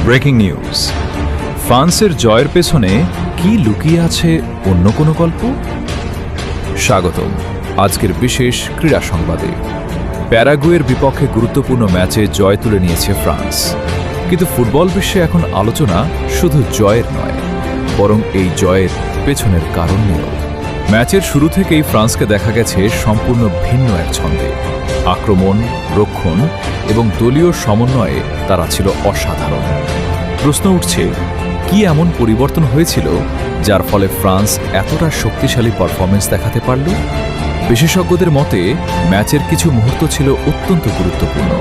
Breaking news. ফ্রান্সের জয়ের পেছনে কি লুকিয়ে আছে অন্য কোনো গল্প? স্বাগতম আজকের বিশেষ ক্রীড়া সংবাদে। প্যারাগুয়ের বিপক্ষে গুরুত্বপূর্ণ ম্যাচে জয় তুলে নিয়েছে ফ্রান্স, কিন্তু ফুটবল বিশ্বে এখন আলোচনা শুধু জয়ের নয়, বরং এই জয়ের পেছনের কারণ নিয়েও। ম্যাচের শুরু থেকেই ফ্রান্সকে দেখা গেছে সম্পূর্ণ ভিন্ন এক ছন্দে। আক্রমণ, রক্ষণ এবং দলীয় সমন্বয়ে তারা ছিল অসাধারণ। প্রশ্ন উঠছে, কি এমন পরিবর্তন হয়েছিল যার ফলে ফ্রান্স এতটা শক্তিশালী পারফরমেন্স দেখাতে পারল? বিশেষজ্ঞদের মতে ম্যাচের কিছু মুহূর্ত ছিল অত্যন্ত গুরুত্বপূর্ণ।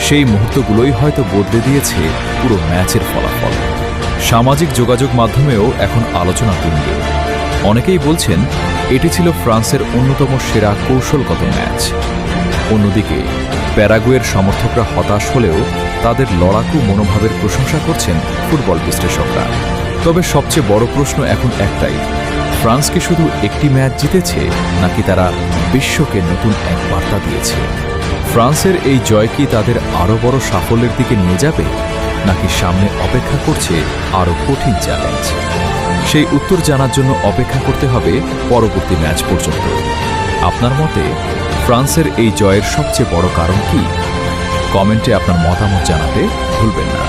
সেই মুহূর্তগুলোই হয়তো বদলে দিয়েছে পুরো ম্যাচের ফলাফল। সামাজিক যোগাযোগ মাধ্যমেও এখন আলোচনা তুলবে। অনেকেই বলছেন এটি ছিল ফ্রান্সের অন্যতম সেরা কৌশলগত ম্যাচ। অন্যদিকে প্যারাগুয়ের সমর্থকরা হতাশ হলেও তাদের লড়াকু মনোভাবের প্রশংসা করছেন ফুটবল বিশ্লেষকরা। তবে সবচেয়ে বড় প্রশ্ন এখন একটাই, ফ্রান্স কি শুধু একটি ম্যাচ জিতেছে, নাকি তারা বিশ্বকে নতুন এক বার্তা দিয়েছে? ফ্রান্সের এই জয় কি তাদের আরও বড় সাফল্যের দিকে নিয়ে যাবে, নাকি সামনে অপেক্ষা করছে আরও কঠিন চ্যালেঞ্জ? সেই উত্তর জানার জন্য অপেক্ষা করতে হবে পরবর্তী ম্যাচ পর্যন্ত। আপনার মতে ফ্রান্সের এই জয়ের সবচেয়ে বড় কারণ কি? কমেন্টে আপনার মতামত জানাতে ভুলবেন না।